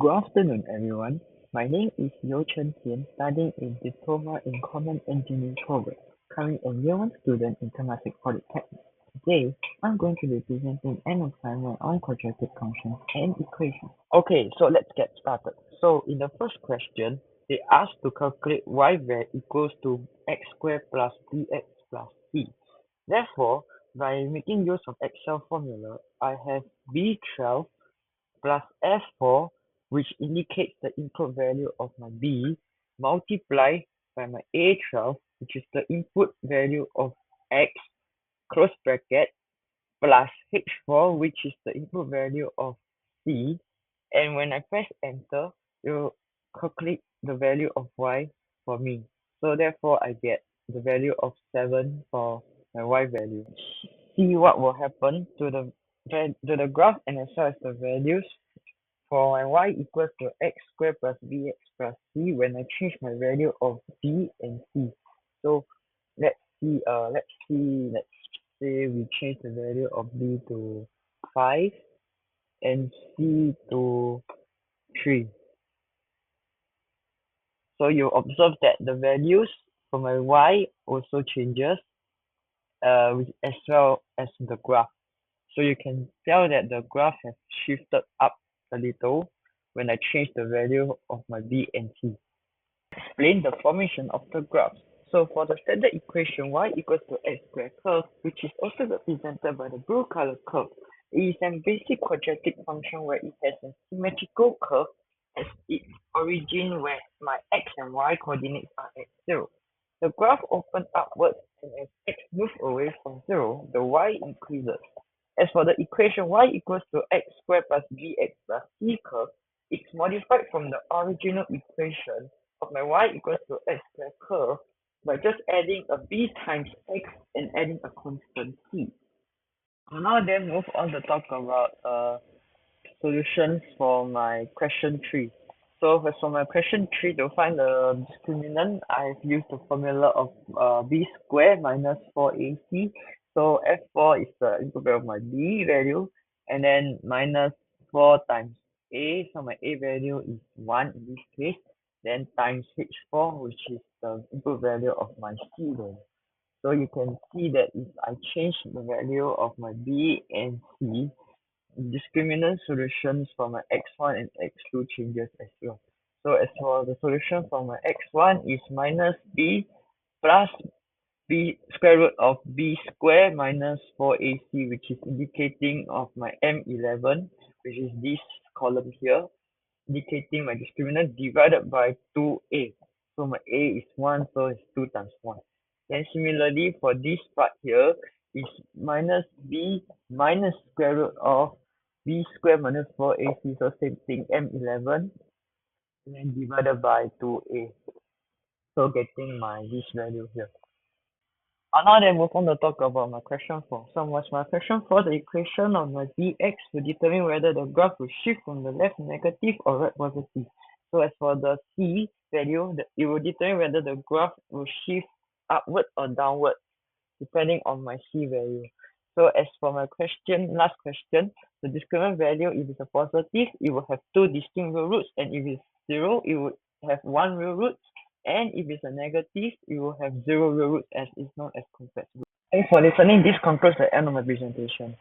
Good afternoon, everyone. My name is Chen, studying in Diploma in Common Engineering program, currently a year 1 student in Temasek Polytechnic. Today, I'm going to be presenting an assignment on quadratic functions and equations. Okay, so let's get started. So in the first question, they asked to calculate y equals to x squared plus bx plus c. Therefore, by making use of Excel formula, I have b12 plus F4, which indicates the input value of my B, multiplied by my A12, which is the input value of X, close bracket, plus H4, which is the input value of C. And when I press enter, it will calculate the value of Y for me. So therefore, I get the value of 7 for my Y value. See what will happen to the graph and as well as the values for my y equals to x squared plus bx plus c when I change my value of b and c. So let's say we change the value of b to 5 and c to 3. So you observe that the values for my y also changes as well as the graph. So you can tell that the graph has shifted up a little when I change the value of my b and c. Explain the formation of the graph. So for the standard equation y equals to x squared curve, which is also represented by the blue color curve, it is a basic quadratic function where it has a symmetrical curve as its origin where my x and y coordinates are at 0. The graph opens upwards and as x moves away from 0, the y increases. As for the equation y equals to x squared plus bx plus c curve, it's modified from the original equation of my y equals to x squared curve by just adding a b times x and adding a constant c. I'll now then move on to talk about solutions for my question 3. So as for my question 3, to find the discriminant, I've used the formula of b squared minus 4ac. So f4 is the input value of my b value, and then minus 4 times a, so my a value is 1 in this case, then times h4, which is the input value of my c value. So you can see that if I change the value of my b and c, discriminant solutions for my x1 and x2 changes as well. So as for the solution for my x1 is minus b plus b square root of b square minus 4ac, which is indicating of my M11, which is this column here, indicating my discriminant divided by 2a. So my a is 1, so it's 2 times 1. Then similarly for this part here is minus b minus square root of b squared minus 4ac, so same thing, M11, and then divided by 2a. So getting my this value here. Now then move on to talk about my question 4. So what's my question 4? The equation of my bx will determine whether the graph will shift from the left negative or right positive. So as for the c value, it will determine whether the graph will shift upward or downward depending on my c value. So as for my last question, the discriminant value, if it's a positive, it will have 2 distinct real roots, and if it's 0, it would have 1 real root, and if it's a negative, it will have 0 real roots as is known as complex root. Thanks for listening. This concludes the end of my presentation.